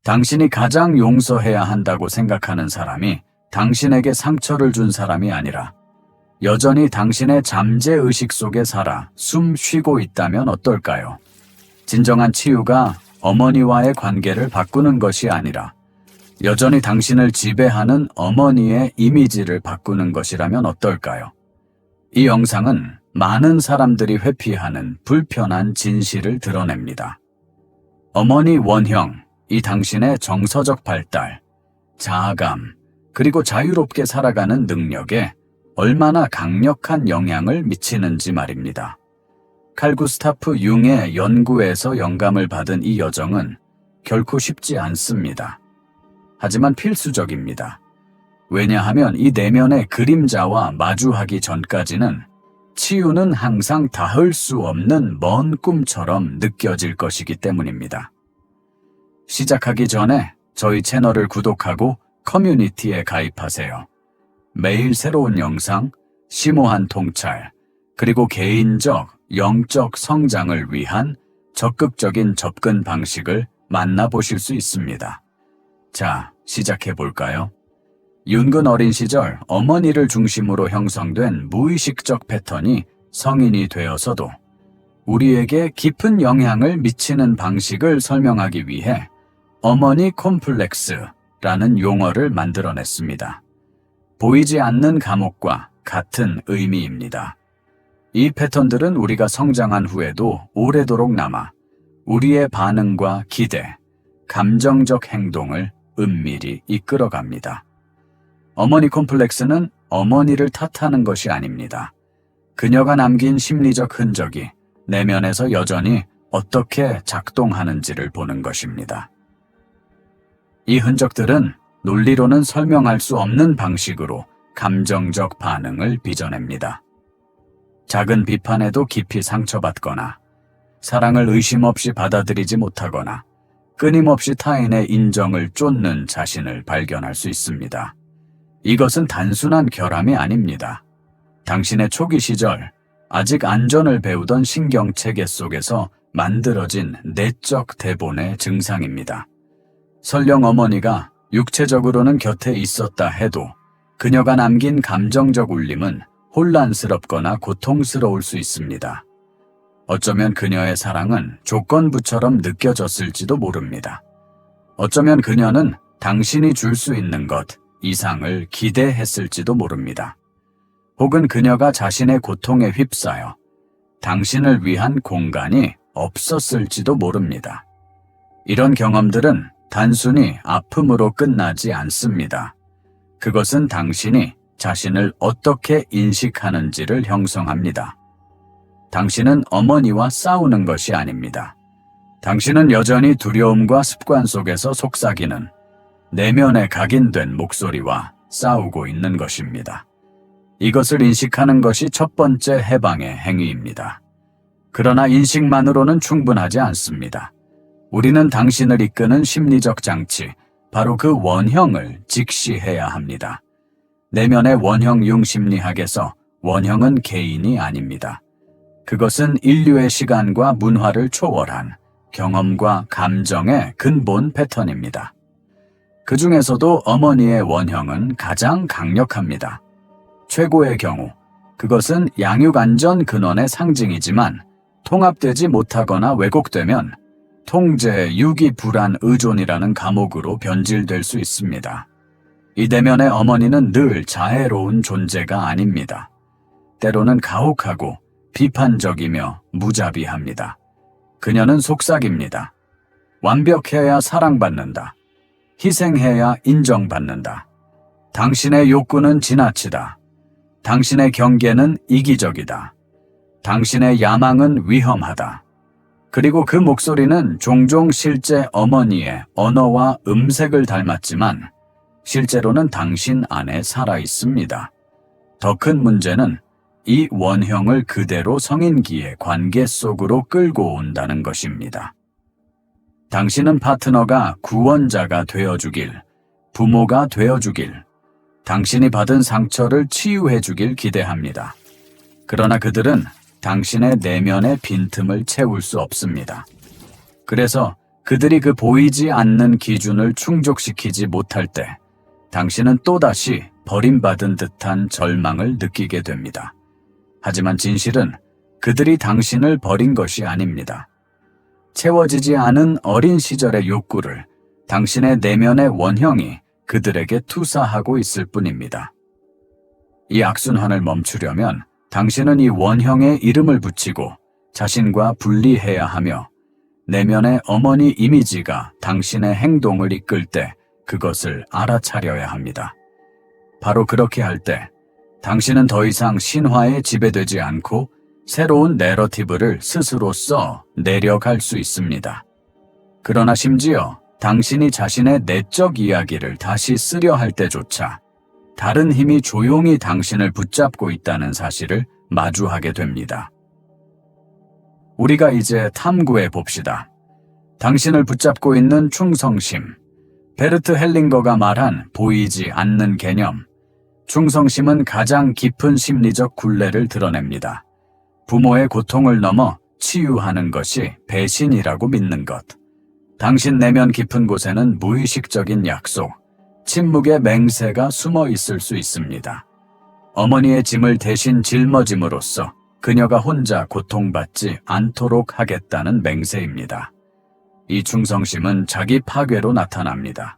당신이 가장 용서해야 한다고 생각하는 사람이 당신에게 상처를 준 사람이 아니라 여전히 당신의 잠재의식 속에 살아 숨 쉬고 있다면 어떨까요? 진정한 치유가 어머니와의 관계를 바꾸는 것이 아니라 여전히 당신을 지배하는 어머니의 이미지를 바꾸는 것이라면 어떨까요? 이 영상은 많은 사람들이 회피하는 불편한 진실을 드러냅니다. 어머니 원형, 이 당신의 정서적 발달, 자아감, 그리고 자유롭게 살아가는 능력에 얼마나 강력한 영향을 미치는지 말입니다. 칼 구스타프 융의 연구에서 영감을 받은 이 여정은 결코 쉽지 않습니다. 하지만 필수적입니다. 왜냐하면 이 내면의 그림자와 마주하기 전까지는 치유는 항상 닿을 수 없는 먼 꿈처럼 느껴질 것이기 때문입니다. 시작하기 전에 저희 채널을 구독하고 커뮤니티에 가입하세요. 매일 새로운 영상, 심오한 통찰, 그리고 개인적, 영적 성장을 위한 적극적인 접근 방식을 만나보실 수 있습니다. 자, 시작해볼까요? 윤근 어린 시절 어머니를 중심으로 형성된 무의식적 패턴이 성인이 되어서도 우리에게 깊은 영향을 미치는 방식을 설명하기 위해 어머니 콤플렉스라는 용어를 만들어냈습니다. 보이지 않는 감옥과 같은 의미입니다. 이 패턴들은 우리가 성장한 후에도 오래도록 남아 우리의 반응과 기대, 감정적 행동을 은밀히 이끌어갑니다. 어머니 콤플렉스는 어머니를 탓하는 것이 아닙니다. 그녀가 남긴 심리적 흔적이 내면에서 여전히 어떻게 작동하는지를 보는 것입니다. 이 흔적들은 논리로는 설명할 수 없는 방식으로 감정적 반응을 빚어냅니다. 작은 비판에도 깊이 상처받거나, 사랑을 의심 없이 받아들이지 못하거나, 끊임없이 타인의 인정을 쫓는 자신을 발견할 수 있습니다. 이것은 단순한 결함이 아닙니다. 당신의 초기 시절, 아직 안전을 배우던 신경체계 속에서 만들어진 내적 대본의 증상입니다. 설령 어머니가 육체적으로는 곁에 있었다 해도 그녀가 남긴 감정적 울림은 혼란스럽거나 고통스러울 수 있습니다. 어쩌면 그녀의 사랑은 조건부처럼 느껴졌을지도 모릅니다. 어쩌면 그녀는 당신이 줄 수 있는 것 이상을 기대했을지도 모릅니다. 혹은 그녀가 자신의 고통에 휩싸여 당신을 위한 공간이 없었을지도 모릅니다. 이런 경험들은 단순히 아픔으로 끝나지 않습니다. 그것은 당신이 자신을 어떻게 인식하는지를 형성합니다. 당신은 어머니와 싸우는 것이 아닙니다. 당신은 여전히 두려움과 습관 속에서 속삭이는 내면에 각인된 목소리와 싸우고 있는 것입니다. 이것을 인식하는 것이 첫 번째 해방의 행위입니다. 그러나 인식만으로는 충분하지 않습니다. 우리는 당신을 이끄는 심리적 장치, 바로 그 원형을 직시해야 합니다. 내면의 원형융 심리학에서 원형은 개인이 아닙니다. 그것은 인류의 시간과 문화를 초월한 경험과 감정의 근본 패턴입니다. 그 중에서도 어머니의 원형은 가장 강력합니다. 최고의 경우, 그것은 양육안전 근원의 상징이지만 통합되지 못하거나 왜곡되면 통제, 유기, 불안, 의존이라는 감옥으로 변질될 수 있습니다. 이 내면의 어머니는 늘 자애로운 존재가 아닙니다. 때로는 가혹하고 비판적이며 무자비합니다. 그녀는 속삭입니다. 완벽해야 사랑받는다. 희생해야 인정받는다. 당신의 욕구는 지나치다. 당신의 경계는 이기적이다. 당신의 야망은 위험하다. 그리고 그 목소리는 종종 실제 어머니의 언어와 음색을 닮았지만 실제로는 당신 안에 살아 있습니다. 더 큰 문제는 이 원형을 그대로 성인기의 관계 속으로 끌고 온다는 것입니다. 당신은 파트너가 구원자가 되어주길, 부모가 되어주길, 당신이 받은 상처를 치유해주길 기대합니다. 그러나 그들은 당신의 내면의 빈틈을 채울 수 없습니다. 그래서 그들이 그 보이지 않는 기준을 충족시키지 못할 때 당신은 또다시 버림받은 듯한 절망을 느끼게 됩니다. 하지만 진실은 그들이 당신을 버린 것이 아닙니다. 채워지지 않은 어린 시절의 욕구를 당신의 내면의 원형이 그들에게 투사하고 있을 뿐입니다. 이 악순환을 멈추려면 당신은 이 원형에 이름을 붙이고 자신과 분리해야 하며 내면의 어머니 이미지가 당신의 행동을 이끌 때 그것을 알아차려야 합니다. 바로 그렇게 할 때 당신은 더 이상 신화에 지배되지 않고 새로운 내러티브를 스스로 써 내려갈 수 있습니다. 그러나 심지어 당신이 자신의 내적 이야기를 다시 쓰려 할 때조차 다른 힘이 조용히 당신을 붙잡고 있다는 사실을 마주하게 됩니다. 우리가 이제 탐구해 봅시다. 당신을 붙잡고 있는 충성심. 베르트 헬링거가 말한 보이지 않는 개념. 충성심은 가장 깊은 심리적 굴레를 드러냅니다. 부모의 고통을 넘어 치유하는 것이 배신이라고 믿는 것. 당신 내면 깊은 곳에는 무의식적인 약속, 침묵의 맹세가 숨어 있을 수 있습니다. 어머니의 짐을 대신 짊어짐으로써 그녀가 혼자 고통받지 않도록 하겠다는 맹세입니다. 이 충성심은 자기 파괴로 나타납니다.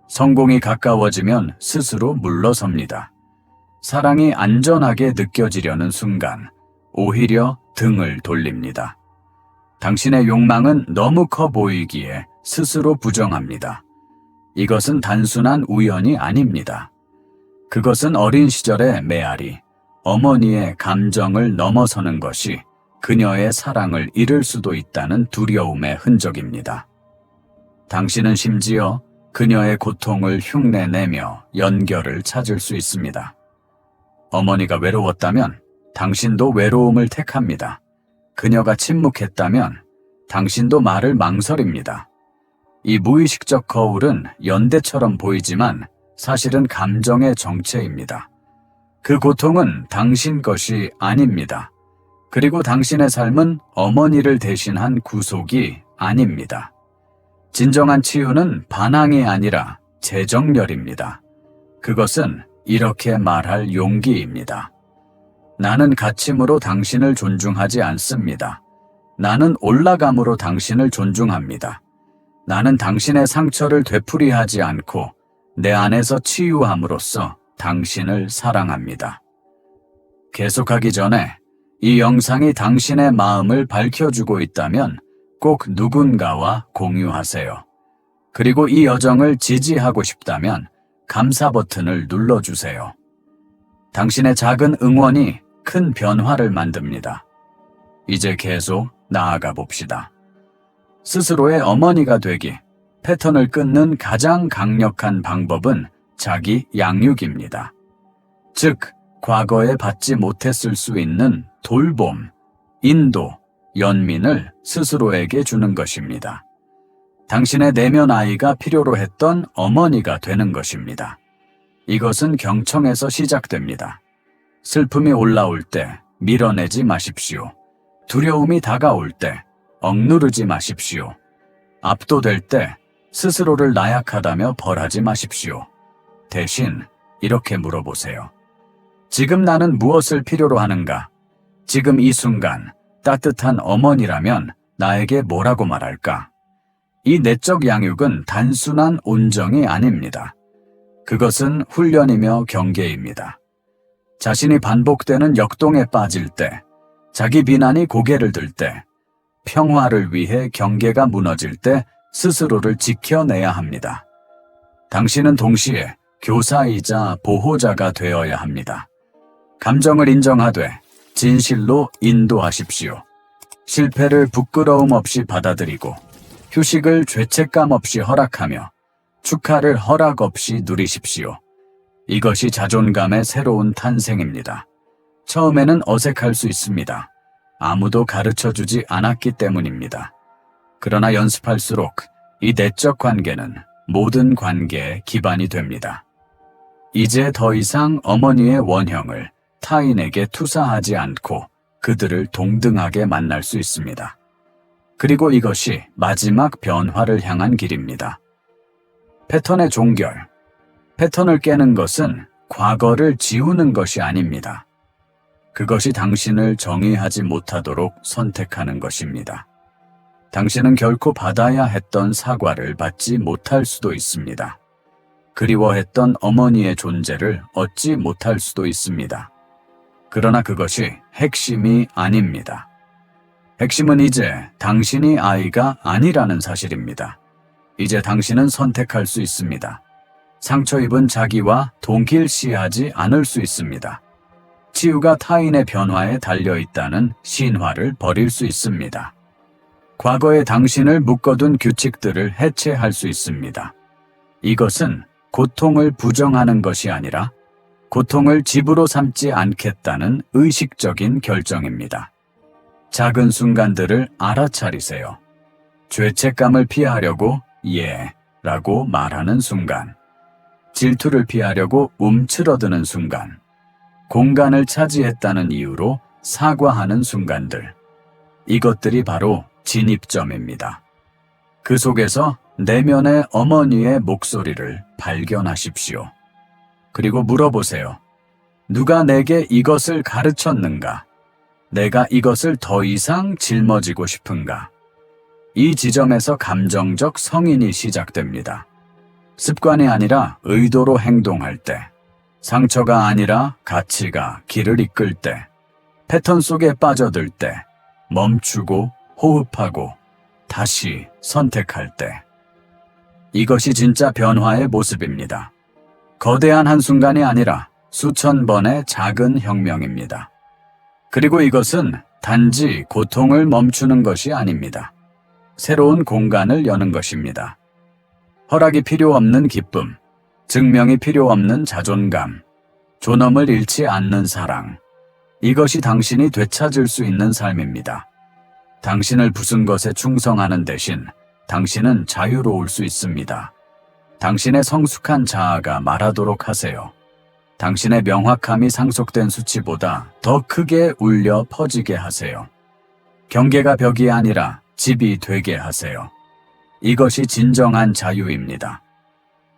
성공이 가까워지면 스스로 물러섭니다. 사랑이 안전하게 느껴지려는 순간 오히려 등을 돌립니다. 당신의 욕망은 너무 커 보이기에 스스로 부정합니다. 이것은 단순한 우연이 아닙니다. 그것은 어린 시절의 메아리, 어머니의 감정을 넘어서는 것이 그녀의 사랑을 잃을 수도 있다는 두려움의 흔적입니다. 당신은 심지어 그녀의 고통을 흉내내며 연결을 찾을 수 있습니다. 어머니가 외로웠다면 당신도 외로움을 택합니다. 그녀가 침묵했다면 당신도 말을 망설입니다. 이 무의식적 거울은 연대처럼 보이지만 사실은 감정의 정체입니다. 그 고통은 당신 것이 아닙니다. 그리고 당신의 삶은 어머니를 대신한 구속이 아닙니다. 진정한 치유는 반항이 아니라 재정렬입니다. 그것은 이렇게 말할 용기입니다. 나는 갇힘으로 당신을 존중하지 않습니다. 나는 올라감으로 당신을 존중합니다. 나는 당신의 상처를 되풀이하지 않고 내 안에서 치유함으로써 당신을 사랑합니다. 계속하기 전에 이 영상이 당신의 마음을 밝혀주고 있다면 꼭 누군가와 공유하세요. 그리고 이 여정을 지지하고 싶다면 감사 버튼을 눌러주세요. 당신의 작은 응원이 큰 변화를 만듭니다. 이제 계속 나아가 봅시다. 스스로의 어머니가 되기, 패턴을 끊는 가장 강력한 방법은 자기 양육입니다. 즉, 과거에 받지 못했을 수 있는 돌봄, 인도, 연민을 스스로에게 주는 것입니다. 당신의 내면 아이가 필요로 했던 어머니가 되는 것입니다. 이것은 경청에서 시작됩니다. 슬픔이 올라올 때 밀어내지 마십시오. 두려움이 다가올 때 억누르지 마십시오. 압도될 때 스스로를 나약하다며 벌하지 마십시오. 대신 이렇게 물어보세요. 지금 나는 무엇을 필요로 하는가? 지금 이 순간 따뜻한 어머니라면 나에게 뭐라고 말할까? 이 내적 양육은 단순한 온정이 아닙니다. 그것은 훈련이며 경계입니다. 자신이 반복되는 역동에 빠질 때, 자기 비난이 고개를 들 때, 평화를 위해 경계가 무너질 때 스스로를 지켜내야 합니다. 당신은 동시에 교사이자 보호자가 되어야 합니다. 감정을 인정하되 진실로 인도하십시오. 실패를 부끄러움 없이 받아들이고 휴식을 죄책감 없이 허락하며 축하를 허락 없이 누리십시오. 이것이 자존감의 새로운 탄생입니다. 처음에는 어색할 수 있습니다. 아무도 가르쳐주지 않았기 때문입니다. 그러나 연습할수록 이 내적 관계는 모든 관계의 기반이 됩니다. 이제 더 이상 어머니의 원형을 타인에게 투사하지 않고 그들을 동등하게 만날 수 있습니다. 그리고 이것이 마지막 변화를 향한 길입니다. 패턴의 종결. 패턴을 깨는 것은 과거를 지우는 것이 아닙니다. 그것이 당신을 정의하지 못하도록 선택하는 것입니다. 당신은 결코 받아야 했던 사과를 받지 못할 수도 있습니다. 그리워했던 어머니의 존재를 얻지 못할 수도 있습니다. 그러나 그것이 핵심이 아닙니다. 핵심은 이제 당신이 아이가 아니라는 사실입니다. 이제 당신은 선택할 수 있습니다. 상처 입은 자기와 동일시하지 않을 수 있습니다. 치유가 타인의 변화에 달려있다는 신화를 버릴 수 있습니다. 과거의 당신을 묶어둔 규칙들을 해체할 수 있습니다. 이것은 고통을 부정하는 것이 아니라 고통을 집으로 삼지 않겠다는 의식적인 결정입니다. 작은 순간들을 알아차리세요. 죄책감을 피하려고 예 라고 말하는 순간, 질투를 피하려고 움츠러드는 순간, 공간을 차지했다는 이유로 사과하는 순간들. 이것들이 바로 진입점입니다. 그 속에서 내면의 어머니의 목소리를 발견하십시오. 그리고 물어보세요. 누가 내게 이것을 가르쳤는가? 내가 이것을 더 이상 짊어지고 싶은가? 이 지점에서 감정적 성인이 시작됩니다. 습관이 아니라 의도로 행동할 때, 상처가 아니라 가치가 길을 이끌 때, 패턴 속에 빠져들 때, 멈추고 호흡하고 다시 선택할 때. 이것이 진짜 변화의 모습입니다. 거대한 한순간이 아니라 수천 번의 작은 혁명입니다. 그리고 이것은 단지 고통을 멈추는 것이 아닙니다. 새로운 공간을 여는 것입니다. 허락이 필요 없는 기쁨, 증명이 필요 없는 자존감, 존엄을 잃지 않는 사랑. 이것이 당신이 되찾을 수 있는 삶입니다. 당신을 부순 것에 충성하는 대신 당신은 자유로울 수 있습니다. 당신의 성숙한 자아가 말하도록 하세요. 당신의 명확함이 상속된 수치보다 더 크게 울려 퍼지게 하세요. 경계가 벽이 아니라 집이 되게 하세요. 이것이 진정한 자유입니다.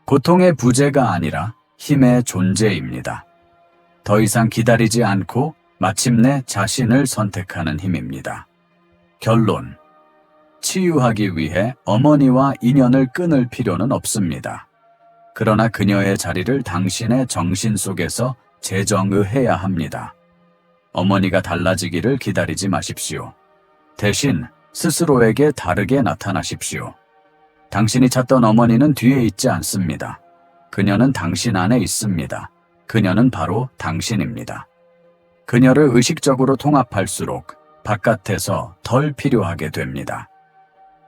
고통의 부재가 아니라 힘의 존재입니다. 더 이상 기다리지 않고 마침내 자신을 선택하는 힘입니다. 결론. 치유하기 위해 어머니와 인연을 끊을 필요는 없습니다. 그러나 그녀의 자리를 당신의 정신 속에서 재정의해야 합니다. 어머니가 달라지기를 기다리지 마십시오. 대신 스스로에게 다르게 나타나십시오. 당신이 찾던 어머니는 뒤에 있지 않습니다. 그녀는 당신 안에 있습니다. 그녀는 바로 당신입니다. 그녀를 의식적으로 통합할수록 바깥에서 덜 필요하게 됩니다.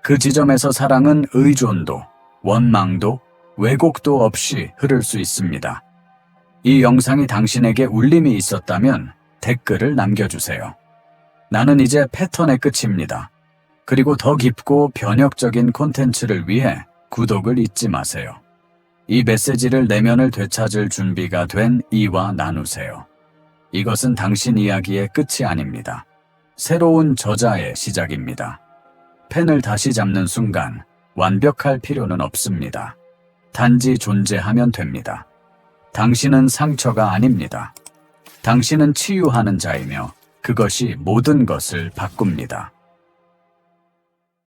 그 지점에서 사랑은 의존도, 원망도, 왜곡도 없이 흐를 수 있습니다. 이 영상이 당신에게 울림이 있었다면 댓글을 남겨주세요. 나는 이제 패턴의 끝입니다. 그리고 더 깊고 변혁적인 콘텐츠를 위해 구독을 잊지 마세요. 이 메시지를 내면을 되찾을 준비가 된 이와 나누세요. 이것은 당신 이야기의 끝이 아닙니다. 새로운 저자의 시작입니다. 펜을 다시 잡는 순간 완벽할 필요는 없습니다. 단지 존재하면 됩니다. 당신은 상처가 아닙니다. 당신은 치유하는 자이며 그것이 모든 것을 바꿉니다.